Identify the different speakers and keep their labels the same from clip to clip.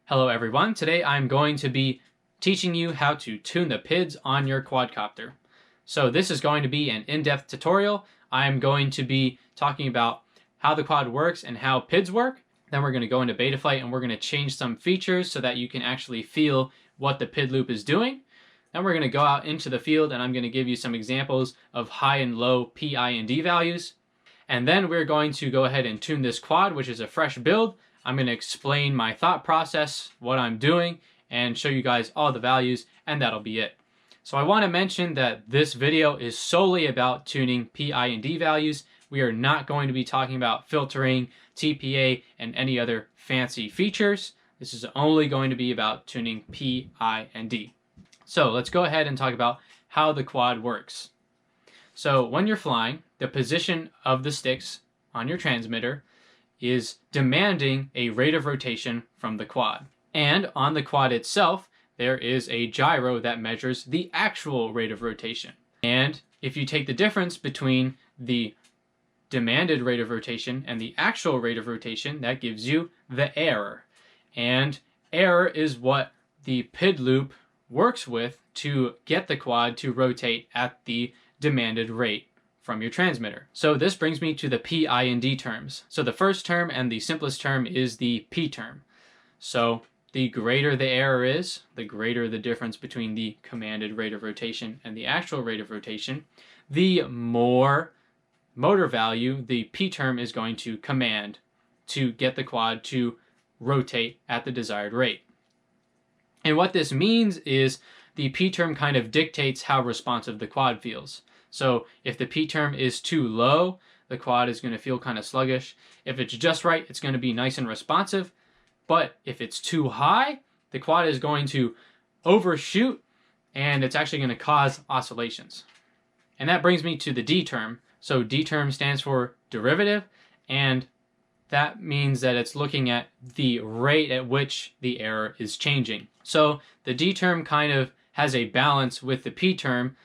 Speaker 1: Hello everyone, today I'm going to be teaching you how to tune the PIDs on your quadcopter. So this is going to be an in-depth tutorial. I'm going to be talking about how the quad works and how PIDs work. Then we're going to go into Betaflight and we're going to change some features so that you can actually feel what the PID loop is doing. Then we're going to go out into the field and I'm going to give you some examples of high and low PID values. And then we're going to go ahead and tune this quad, which is a fresh build. I'm going to explain my thought process, what I'm doing, and show you guys all the values, and that'll be it. So I want to mention that this video is solely about tuning PID values. We are not going to be talking about filtering, TPA, and any other fancy features. This is only going to be about tuning PID. So let's go ahead and talk about how the quad works. So when you're flying, the position of the sticks on your transmitter is demanding a rate of rotation from the quad. And on the quad itself, there is a gyro that measures the actual rate of rotation. And if you take the difference between the demanded rate of rotation and the actual rate of rotation, that gives you the error. And error is what the PID loop works with to get the quad to rotate at the demanded rate from your transmitter. So this brings me to the PID terms. So the first term and the simplest term is the P term. So the greater the error is, the greater the difference between the commanded rate of rotation and the actual rate of rotation, the more motor value the P term is going to command to get the quad to rotate at the desired rate. And what this means is the P term kind of dictates how responsive the quad feels. So if the P term is too low, the quad is going to feel kind of sluggish. If it's just right, it's going to be nice and responsive. But if it's too high, the quad is going to overshoot and it's actually going to cause oscillations. And that brings me to the D term. So D term stands for derivative, and that means that it's looking at the rate at which the error is changing. So the D term kind of has a balance with the P term,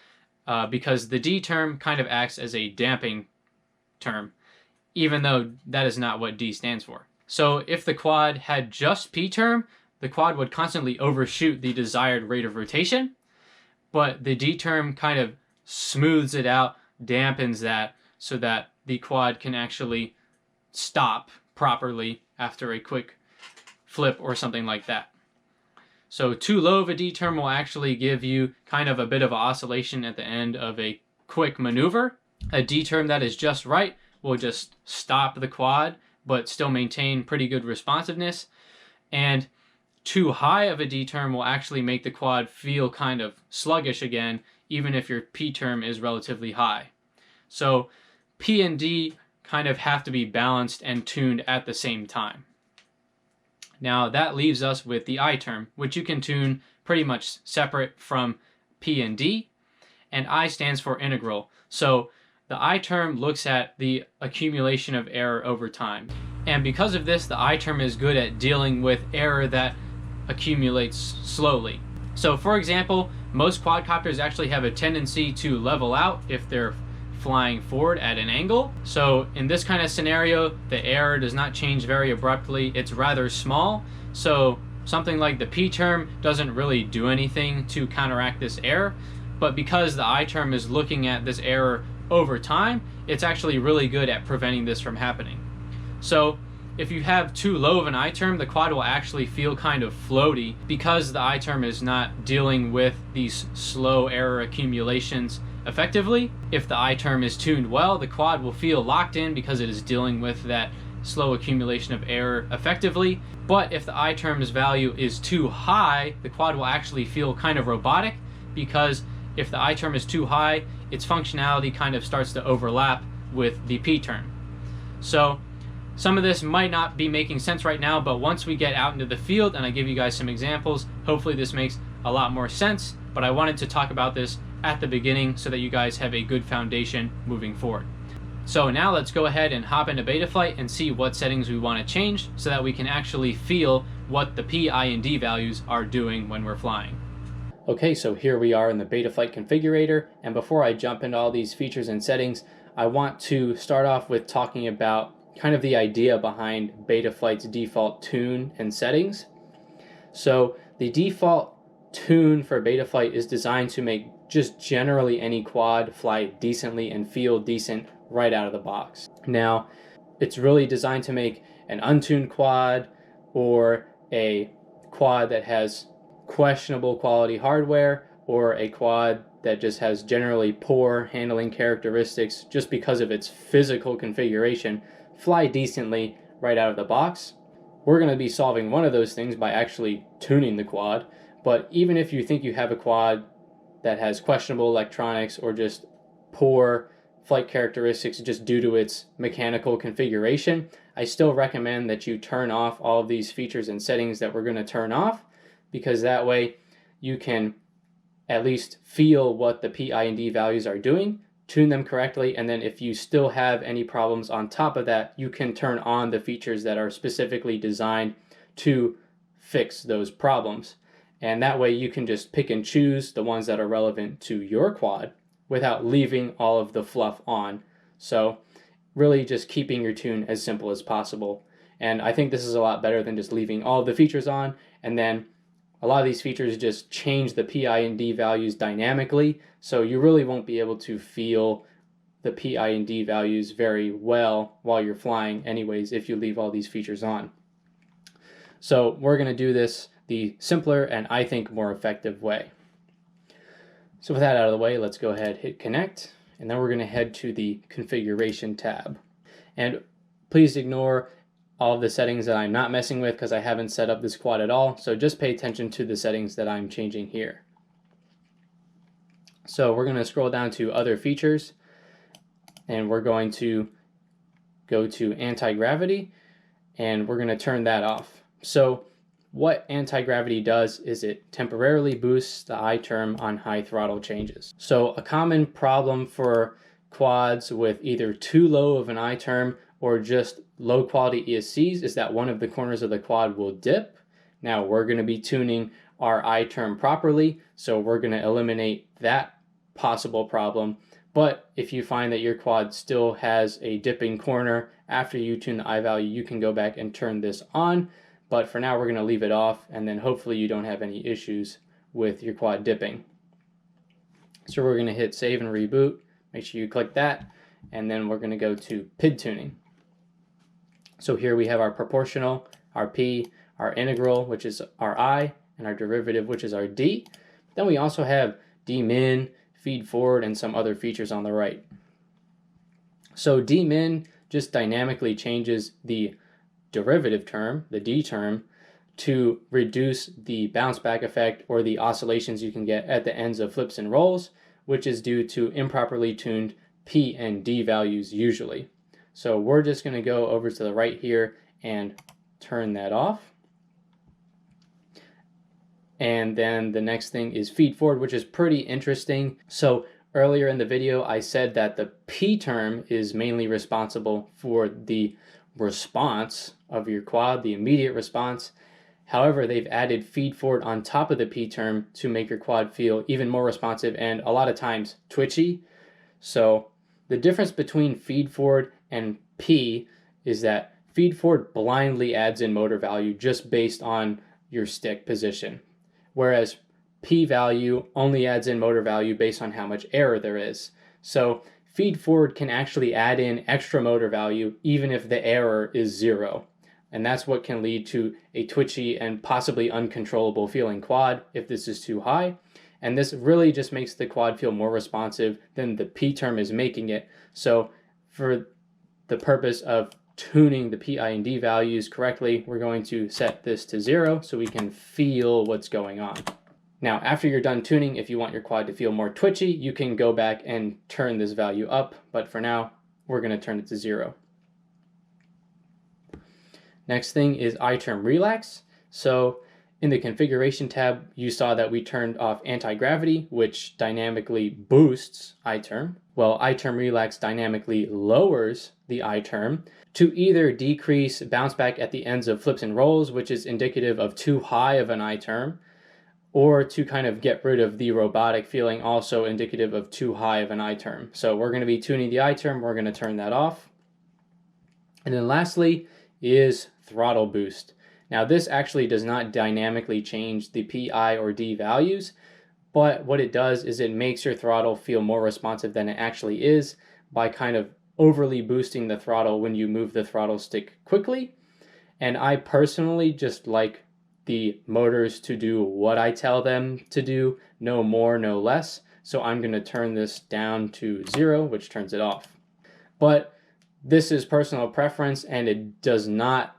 Speaker 1: because the D term kind of acts as a damping term, even though that is not what D stands for. So if the quad had just P term, the quad would constantly overshoot the desired rate of rotation, but the D term kind of smooths it out, dampens that, so that the quad can actually stop properly after a quick flip or something like that. So too low of a D term will actually give you kind of a bit of an oscillation at the end of a quick maneuver. A D term that is just right will just stop the quad, but still maintain pretty good responsiveness. And too high of a D term will actually make the quad feel kind of sluggish again, even if your P term is relatively high. So P and D kind of have to be balanced and tuned at the same time. Now that leaves us with the I term, which you can tune pretty much separate from P and D, and I stands for integral. So the I term looks at the accumulation of error over time. And because of this, the I term is good at dealing with error that accumulates slowly. So for example, most quadcopters actually have a tendency to level out if they're flying forward at an angle. So in this kind of scenario, the error does not change very abruptly. It's rather small. So something like the P term doesn't really do anything to counteract this error. But because the I term is looking at this error over time, it's actually really good at preventing this from happening. So if you have too low of an I term, the quad will actually feel kind of floaty because the I term is not dealing with these slow error accumulations effectively. If the I term is tuned well, the quad will feel locked in because it is dealing with that slow accumulation of error effectively. But if the I term's value is too high, the quad will actually feel kind of robotic, because if the I term is too high, its functionality kind of starts to overlap with the P term. So some of this might not be making sense right now, but once we get out into the field and I give you guys some examples, hopefully this makes a lot more sense. But I wanted to talk about this at the beginning so that you guys have a good foundation moving forward. So now let's go ahead and hop into Betaflight and see what settings we want to change so that we can actually feel what the PID values are doing when we're flying. Okay, so here we are in the Betaflight configurator, and before I jump into all these features and settings, I want to start off with talking about kind of the idea behind Betaflight's default tune and settings. So the default tune for Betaflight is designed to make just generally any quad fly decently and feel decent right out of the box. Now, it's really designed to make an untuned quad or a quad that has questionable quality hardware or a quad that just has generally poor handling characteristics just because of its physical configuration fly decently right out of the box. We're going to be solving one of those things by actually tuning the quad, but even if you think you have a quad that has questionable electronics or just poor flight characteristics just due to its mechanical configuration, I still recommend that you turn off all of these features and settings that we're going to turn off, because that way you can at least feel what the PID values are doing, tune them correctly, and then if you still have any problems on top of that, you can turn on the features that are specifically designed to fix those problems. And that way you can just pick and choose the ones that are relevant to your quad without leaving all of the fluff on. So really just keeping your tune as simple as possible. And I think this is a lot better than just leaving all of the features on, and then a lot of these features just change the PID values dynamically, so you really won't be able to feel the PID values very well while you're flying anyways if you leave all these features on. So we're going to do this the simpler and I think more effective way. So with that out of the way, let's go ahead, hit connect, and then we're going to head to the configuration tab. And please ignore all of the settings that I'm not messing with because I haven't set up this quad at all, so just pay attention to the settings that I'm changing here. So we're going to scroll down to other features, and we're going to go to anti-gravity, and we're going to turn that off. So what anti-gravity does is it temporarily boosts the I term on high throttle changes. So a common problem for quads with either too low of an I term or just low quality ESCs is that one of the corners of the quad will dip. Now we're going to be tuning our I term properly, so we're going to eliminate that possible problem. But if you find that your quad still has a dipping corner after you tune the I value, you can go back and turn this on. But for now, we're going to leave it off, and then hopefully you don't have any issues with your quad dipping. So we're going to hit save and reboot. Make sure you click that, and then we're going to go to PID tuning. So here we have our proportional, our P, our integral, which is our I, and our derivative, which is our D. Then we also have D-min, feed forward, and some other features on the right. So D-min just dynamically changes the derivative term, the D term, to reduce the bounce back effect or the oscillations you can get at the ends of flips and rolls, which is due to improperly tuned P and D values usually. So we're just going to go over to the right here and turn that off. And then the next thing is feed forward, which is pretty interesting. So earlier in the video, I said that the P term is mainly responsible for the response of your quad, the immediate response. However, they've added feed forward on top of the P term to make your quad feel even more responsive and a lot of times twitchy. So the difference between feed forward and P is that feed forward blindly adds in motor value just based on your stick position, whereas P value only adds in motor value based on how much error there is. So feed forward can actually add in extra motor value even if the error is zero. And that's what can lead to a twitchy and possibly uncontrollable feeling quad if this is too high. And this really just makes the quad feel more responsive than the P term is making it. So for the purpose of tuning the PID values correctly, we're going to set this to 0 so we can feel what's going on. Now, after you're done tuning, if you want your quad to feel more twitchy, you can go back and turn this value up, but for now, we're going to turn it to 0. Next thing is I-term relax. So in the configuration tab, you saw that we turned off anti-gravity, which dynamically boosts I-term. Well, I-term relax dynamically lowers the I-term to either decrease bounce back at the ends of flips and rolls, which is indicative of too high of an I-term, or to kind of get rid of the robotic feeling, also indicative of too high of an I-term. So we're going to be tuning the I-term, we're going to turn that off. And then lastly is throttle boost. Now this actually does not dynamically change the PI or D values, but what it does is it makes your throttle feel more responsive than it actually is by kind of overly boosting the throttle when you move the throttle stick quickly. And I personally just like the motors to do what I tell them to do, no more, no less. So I'm going to turn this down to 0, which turns it off. But this is personal preference, and it does not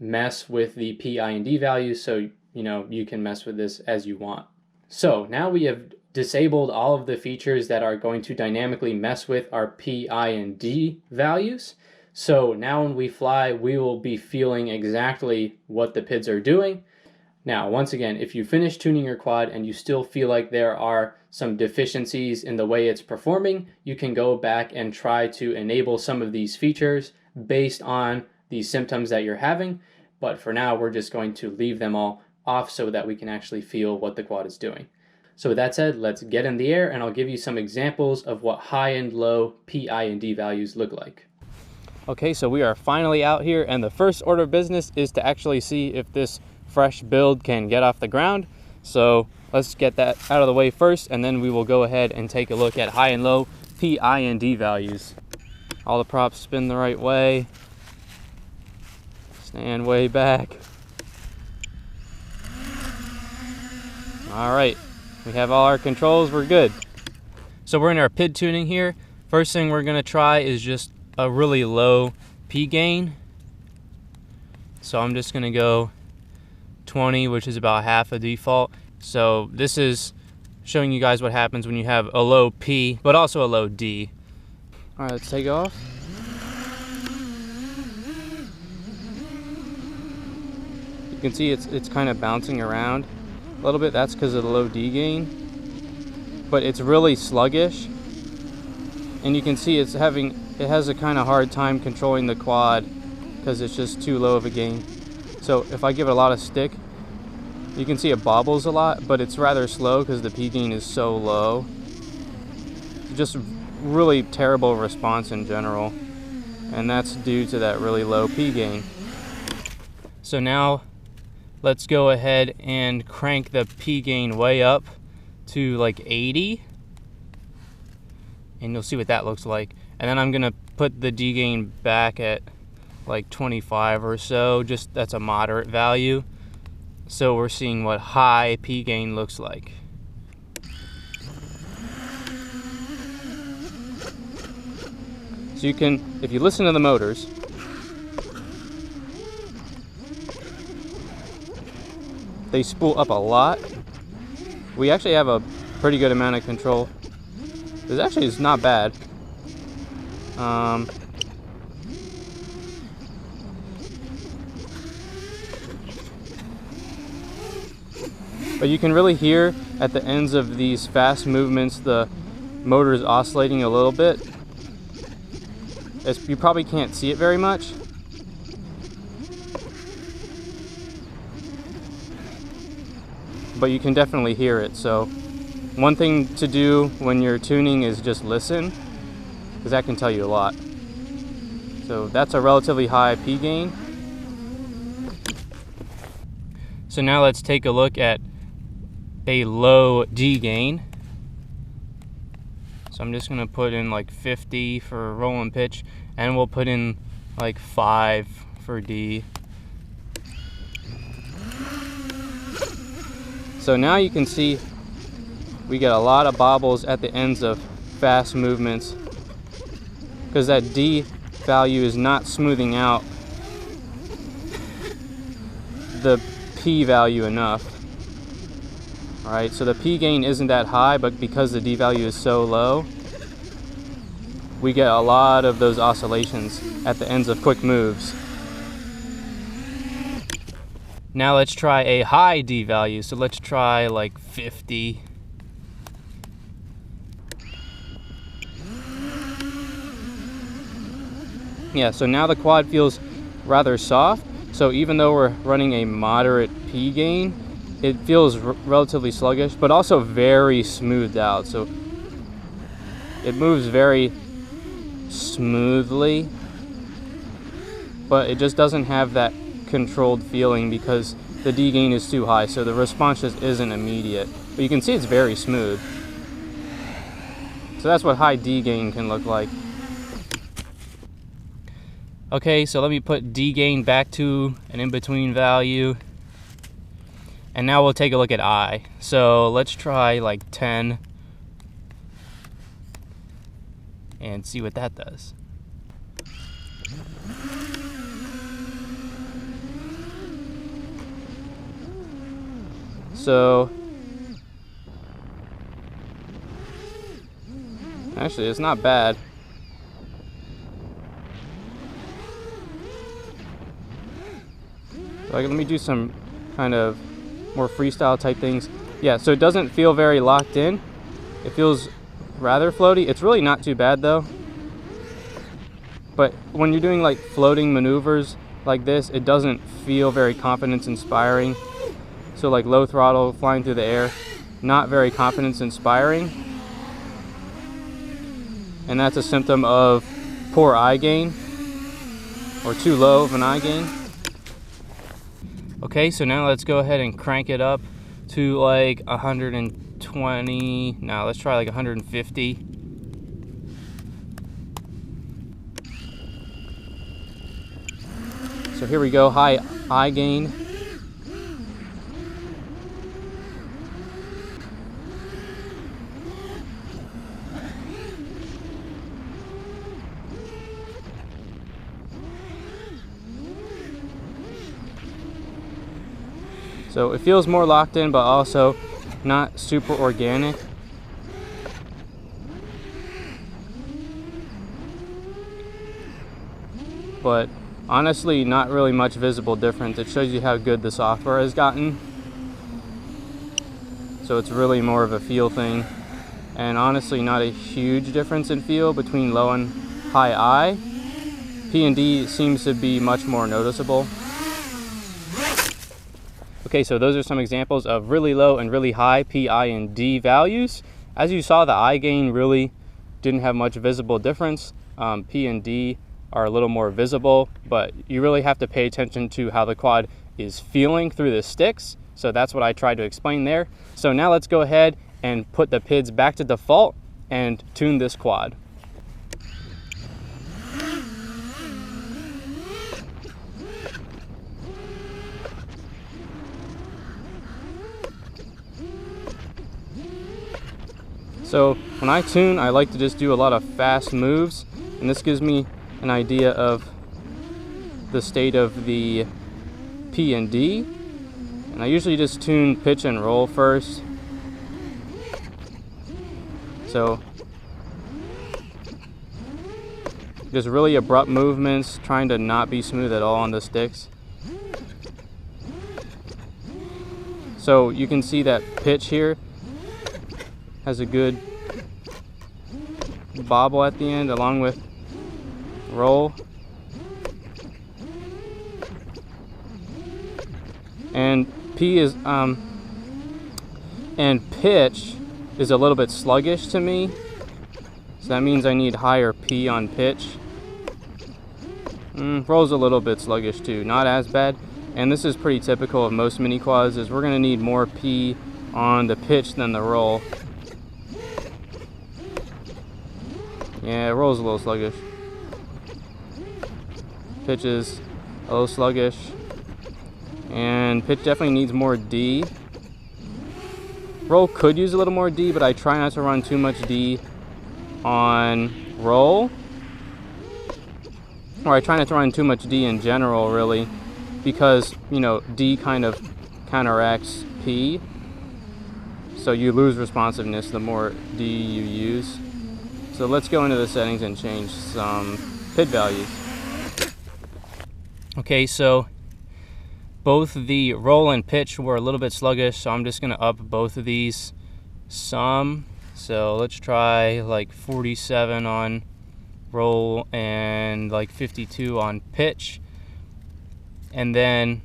Speaker 1: mess with the PI and D values, so you can mess with this as you want. So now we have disabled all of the features that are going to dynamically mess with our PI and D values. So now when we fly, we will be feeling exactly what the PIDs are doing. Now, once again, if you finish tuning your quad and you still feel like there are some deficiencies in the way it's performing, you can go back and try to enable some of these features based on the symptoms that you're having. But for now, we're just going to leave them all off so that we can actually feel what the quad is doing. So with that said, let's get in the air and I'll give you some examples of what high and low PI and D values look like. Okay, so we are finally out here, and the first order of business is to actually see if this fresh build can get off the ground. So let's get that out of the way first, and then we will go ahead and take a look at high and low PI and D values. All the props spin the right way. Stand way back. All right, we have all our controls, we're good. So we're in our PID tuning here. First thing we're gonna try is just a really low P gain. So I'm just gonna go 20, which is about half a default. So this is showing you guys what happens when you have a low P, but also a low D. All right, let's take off. You can see it's kind of bouncing around a little bit. That's because of the low D gain, but it's really sluggish. And you can see it has a kind of hard time controlling the quad because it's just too low of a gain. So if I give it a lot of stick, you can see it bobbles a lot, but it's rather slow because the P gain is so low. Just really terrible response in general, and that's due to that really low P gain. So now let's go ahead and crank the P gain way up to like 80, and you'll see what that looks like. And then I'm gonna put the D gain back at like 25 or so, just that's a moderate value. So we're seeing what high P gain looks like. So you can, if you listen to the motors, they spool up a lot. We actually have a pretty good amount of control. This actually is not bad. But you can really hear at the ends of these fast movements the motor is oscillating a little bit. You probably can't see it very much. But you can definitely hear it. So one thing to do when you're tuning is just listen, because that can tell you a lot. So that's a relatively high P gain. So now let's take a look at a low D gain. So I'm just gonna put in like 50 for roll and pitch, and we'll put in like 5 for D. So now you can see we get a lot of bobbles at the ends of fast movements because that D value is not smoothing out the P value enough. Alright, so the P gain isn't that high, but because the D value is so low, we get a lot of those oscillations at the ends of quick moves. Now let's try a high D value. So let's try like 50. Yeah, so now the quad feels rather soft. So even though we're running a moderate P gain, it feels relatively sluggish, but also very smoothed out. So it moves very smoothly, but it just doesn't have that
Speaker 2: controlled feeling because the D gain is too high, so the response just isn't immediate. But you can see it's very smooth. So that's what high D gain can look like. Okay, so let me put D gain back to an in-between value. And now we'll take a look at I. So let's try like 10 and see what that does. So actually it's not bad. Like, let me do some kind of more freestyle type things. Yeah, so it doesn't feel very locked in. It feels rather floaty. It's really not too bad though. But when you're doing like floating maneuvers like this, it doesn't feel very confidence inspiring. So like low throttle, flying through the air, not very confidence inspiring. And that's a symptom of poor eye gain, or too low of an eye gain. Okay, so now let's go ahead and crank it up to like 120. Now let's try like 150. So here we go, high eye gain. So it feels more locked in, but also not super organic. But honestly, not really much visible difference. It shows you how good the software has gotten. So it's really more of a feel thing. And honestly, not a huge difference in feel between low and high I. P&D seems to be much more noticeable. Okay, so those are some examples of really low and really high PI and D values. As you saw, the eye gain really didn't have much visible difference. P and D are a little more visible, but you really have to pay attention to how the quad is feeling through the sticks. So that's what I tried to explain there. So now let's go ahead and put the PIDs back to default and tune this quad. So when I tune, I like to just do a lot of fast moves, and this gives me an idea of the state of the P and D. And I usually just tune pitch and roll first. So just really abrupt movements, trying to not be smooth at all on the sticks. So you can see that pitch here has a good bobble at the end, along with roll. And P is and pitch is a little bit sluggish to me, so that means I need higher P on pitch. Roll's a little bit sluggish too, not as bad. And this is pretty typical of most mini quads, is we're going to need more P on the pitch than the roll. Yeah, roll's a little sluggish. Pitch is a little sluggish. And pitch definitely needs more D. Roll could use a little more D, but I try not to run too much D on roll. Or I try not to run too much D in general, really, because, you know, D kind of counteracts P. So you lose responsiveness the more D you use. So let's go into the settings and change some PID values. Okay, so both the roll and pitch were a little bit sluggish, so I'm just going to up both of these some. So let's try like 47 on roll and like 52 on pitch. And then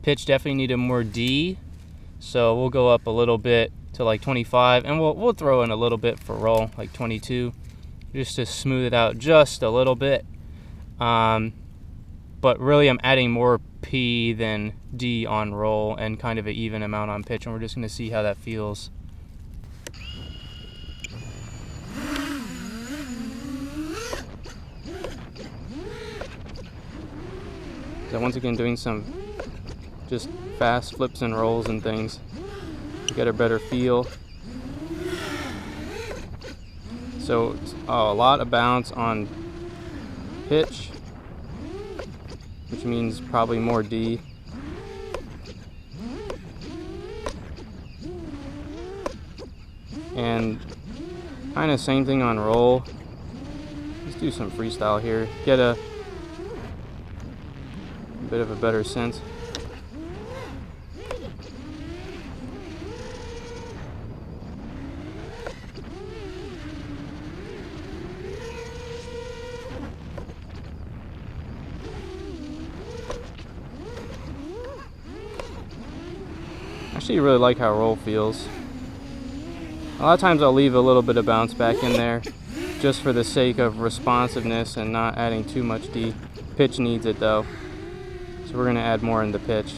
Speaker 2: pitch definitely needed more D, so we'll go up a little bit to like 25, and we'll throw in a little bit for roll, like 22, just to smooth it out just a little bit. And but really I'm adding more P than D on roll and kind of an even amount on pitch, and we're just going to see how that feels. So once again, doing some just fast flips and rolls and things to get a better feel. So a lot of bounce on pitch, which means probably more D. And kind of same thing on roll. Let's do some freestyle here, get a bit of a better sense. Actually really like how roll feels. A lot of times I'll leave a little bit of bounce back in there just for the sake of responsiveness and not adding too much D. Pitch needs it though, so we're going to add more in the pitch.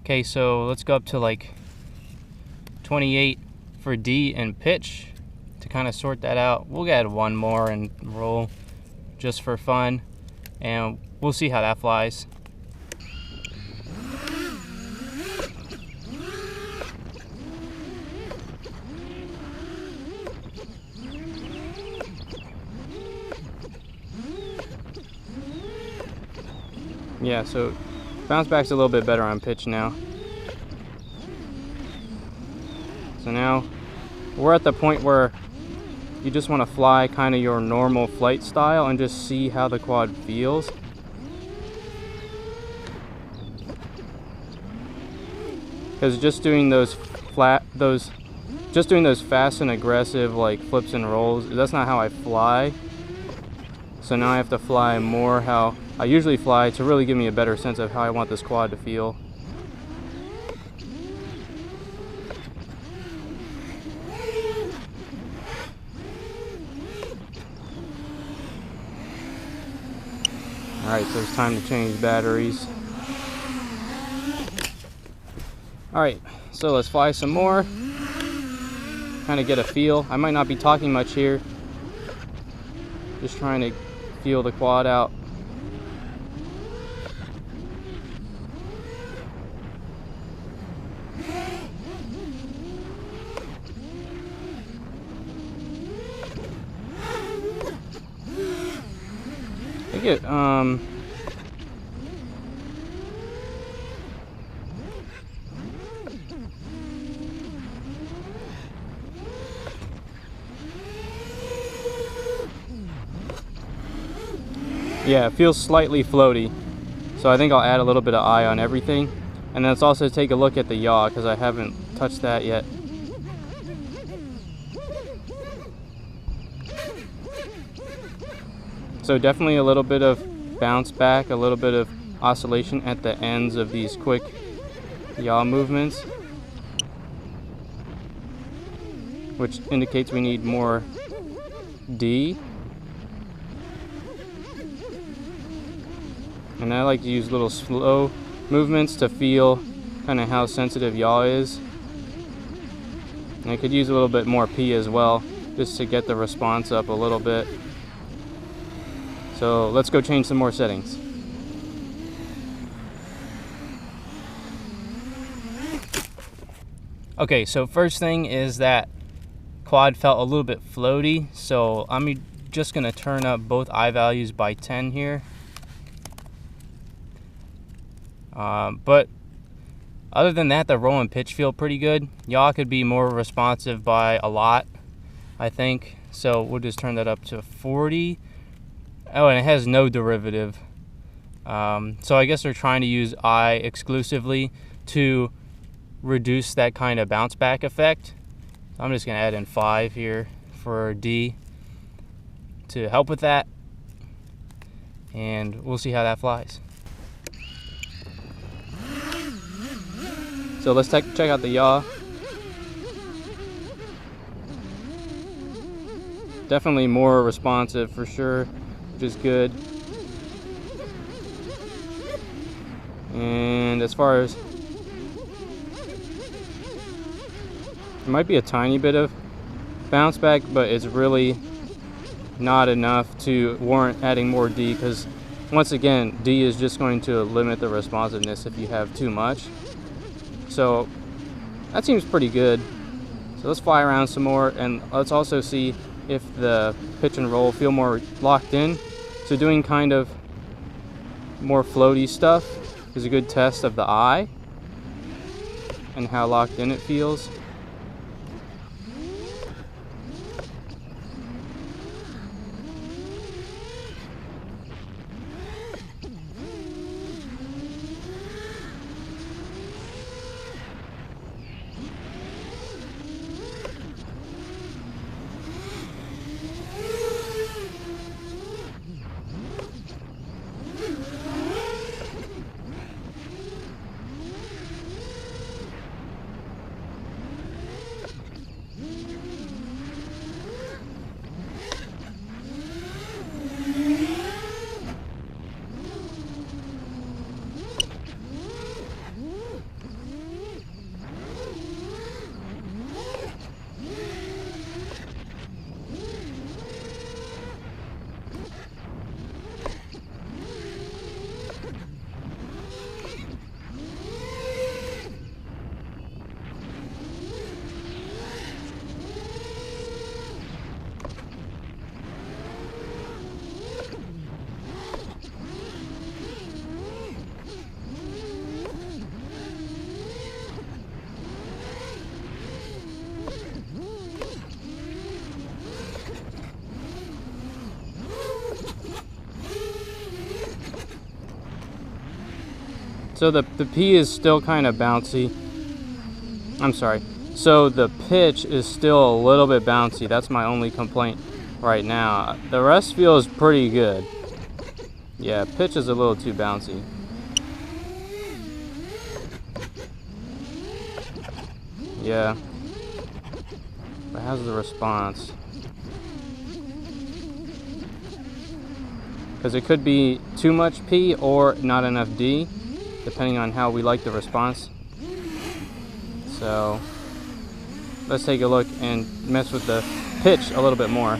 Speaker 2: Okay, so let's go up to like 28 for D and pitch to kind of sort that out. We'll add one more and roll just for fun, and we'll see how that flies. Yeah, so bounce back's a little bit better on pitch now. So now we're at the point where you just want to fly kind of your normal flight style and just see how the quad feels. Because just doing those fast and aggressive like flips and rolls, that's not how I fly. So now I have to fly more how I usually fly to really give me a better sense of how I want this quad to feel. Alright, so it's time to change batteries. Alright, so let's fly some more. Kind of get a feel. I might not be talking much here. Just trying to feel the quad out. I get yeah, it feels slightly floaty, so I think I'll add a little bit of eye on everything, and then let's also take a look at the yaw because I haven't touched that yet. So definitely a little bit of bounce back, a little bit of oscillation at the ends of these quick yaw movements, which indicates we need more D. And I like to use little slow movements to feel kind of how sensitive yaw is. And I could use a little bit more P as well, just to get the response up a little bit. So let's go change some more settings. Okay, so first thing is that quad felt a little bit floaty, so I'm just gonna turn up both I values by 10 here. But other than that, the roll and pitch feel pretty good. Yaw could be more responsive by a lot, I think. So we'll just turn that up to 40. Oh, and it has no derivative. So I guess they're trying to use I exclusively to reduce that kind of bounce back effect. I'm just gonna add in 5 here for D to help with that. And we'll see how that flies. So let's check out the yaw. definitely more responsive for sure, which is good. And as far as, there might be a tiny bit of bounce back, but it's really not enough to warrant adding more D, because once again, D is just going to limit the responsiveness if you have too much. So that seems pretty good. So let's fly around some more, and let's also see if the pitch and roll feel more locked in. So doing kind of more floaty stuff is a good test of the eye and how locked in it feels. So the P is still kind of bouncy. I'm sorry. So the pitch is still a little bit bouncy. That's my only complaint right now. The rest feels pretty good. Yeah, pitch is a little too bouncy. Yeah. But how's the response? Because it could be too much P or not enough D, depending on how we like the response. So let's take a look and mess with the pitch a little bit more.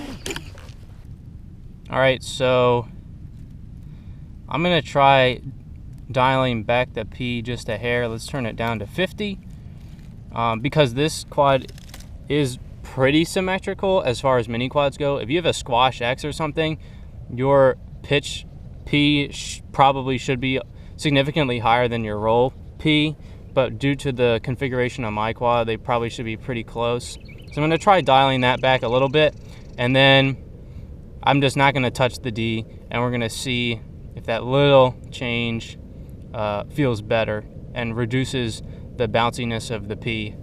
Speaker 2: All right, so I'm gonna try dialing back the P just a hair. Let's turn it down to 50, because this quad is pretty symmetrical as far as mini quads go. If you have a Squash X or something, your pitch P probably should be significantly higher than your roll P, but due to the configuration of my quad, they probably should be pretty close. So I'm going to try dialing that back a little bit, and then I'm just not going to touch the D, and we're going to see if that little change feels better and reduces the bounciness of the P.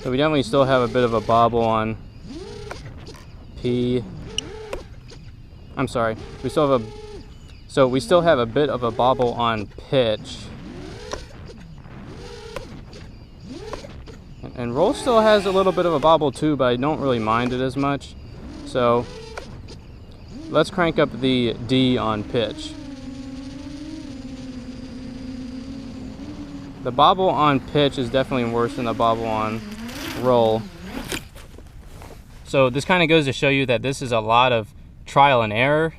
Speaker 2: So we definitely still have a bit of a bobble on P. I'm sorry. We still have a bit of a bobble on pitch. And roll still has a little bit of a bobble too, but I don't really mind it as much. So let's crank up the D on pitch. The bobble on pitch is definitely worse than the bobble on roll. So this kind of goes to show you that this is a lot of trial and error,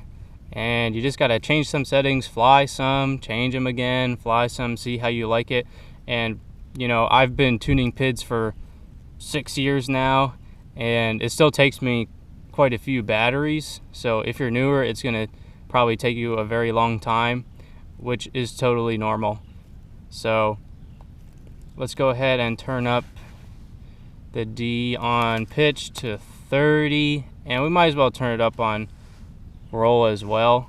Speaker 2: and you just got to change some settings, fly some, change them again, fly some, see how you like it. And you know, I've been tuning PIDs for 6 years now, and it still takes me quite a few batteries. So if you're newer, it's going to probably take you a very long time, which is totally normal. So let's go ahead and turn up the D on pitch to 30, and we might as well turn it up on roll as well.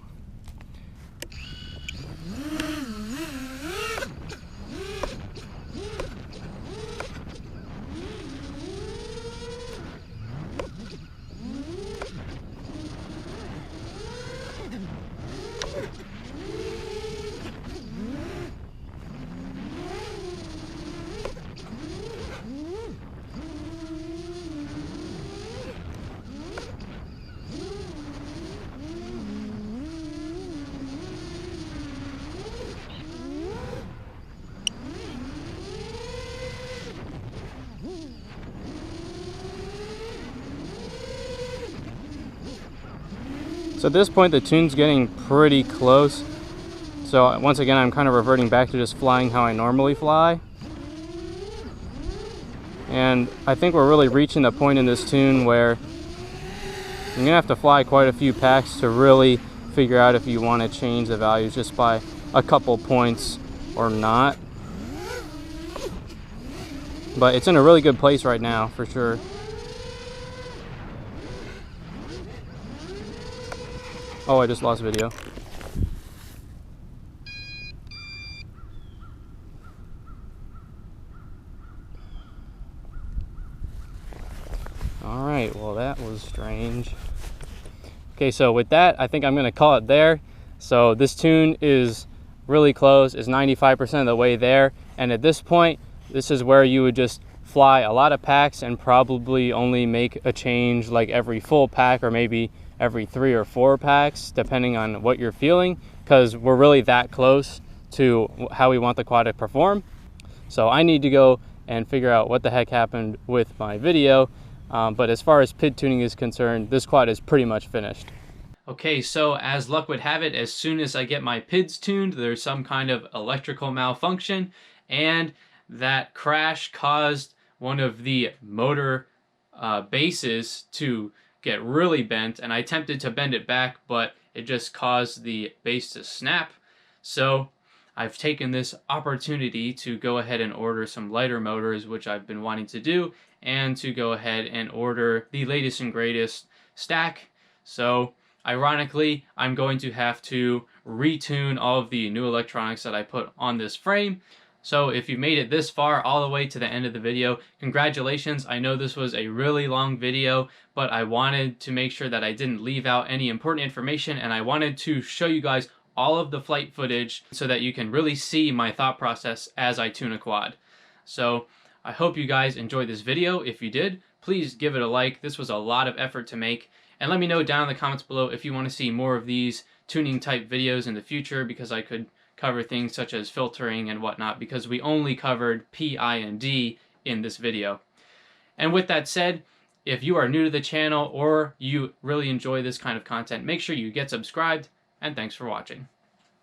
Speaker 2: So at this point the tune's getting pretty close. So once again I'm kind of reverting back to just flying how I normally fly. And I think we're really reaching the point in this tune where you're gonna have to fly quite a few packs to really figure out if you want to change the values just by a couple points or not. But it's in a really good place right now for sure. Oh, I just lost video. Alright, well that was strange. Okay, so with that, I think I'm going to call it there. So this tune is really close, is 95% of the way there. And at this point, this is where you would just fly a lot of packs and probably only make a change like every full pack or maybe every 3 or 4 packs, depending on what you're feeling, because we're really that close to how we want the quad to perform. So I need to go and figure out what the heck happened with my video. But as far as PID tuning is concerned, this quad is pretty much finished.
Speaker 1: Okay, so as luck would have it, as soon as I get my PIDs tuned, there's some kind of electrical malfunction, and that crash caused one of the motor bases to get really bent, and I attempted to bend it back, but it just caused the base to snap. So I've taken this opportunity to go ahead and order some lighter motors, which I've been wanting to do, and to go ahead and order the latest and greatest stack. So ironically, I'm going to have to retune all of the new electronics that I put on this frame. So if you made it this far, all the way to the end of the video, congratulations. I know this was a really long video, but I wanted to make sure that I didn't leave out any important information, and I wanted to show you guys all of the flight footage so that you can really see my thought process as I tune a quad. So I hope you guys enjoyed this video. If you did, please give it a like. This was a lot of effort to make. And let me know down in the comments below if you want to see more of these tuning type videos in the future, because I could cover things such as filtering and whatnot, because we only covered P, I, and D in this video. And with that said, if you are new to the channel or you really enjoy this kind of content, make sure you get subscribed, and thanks for watching.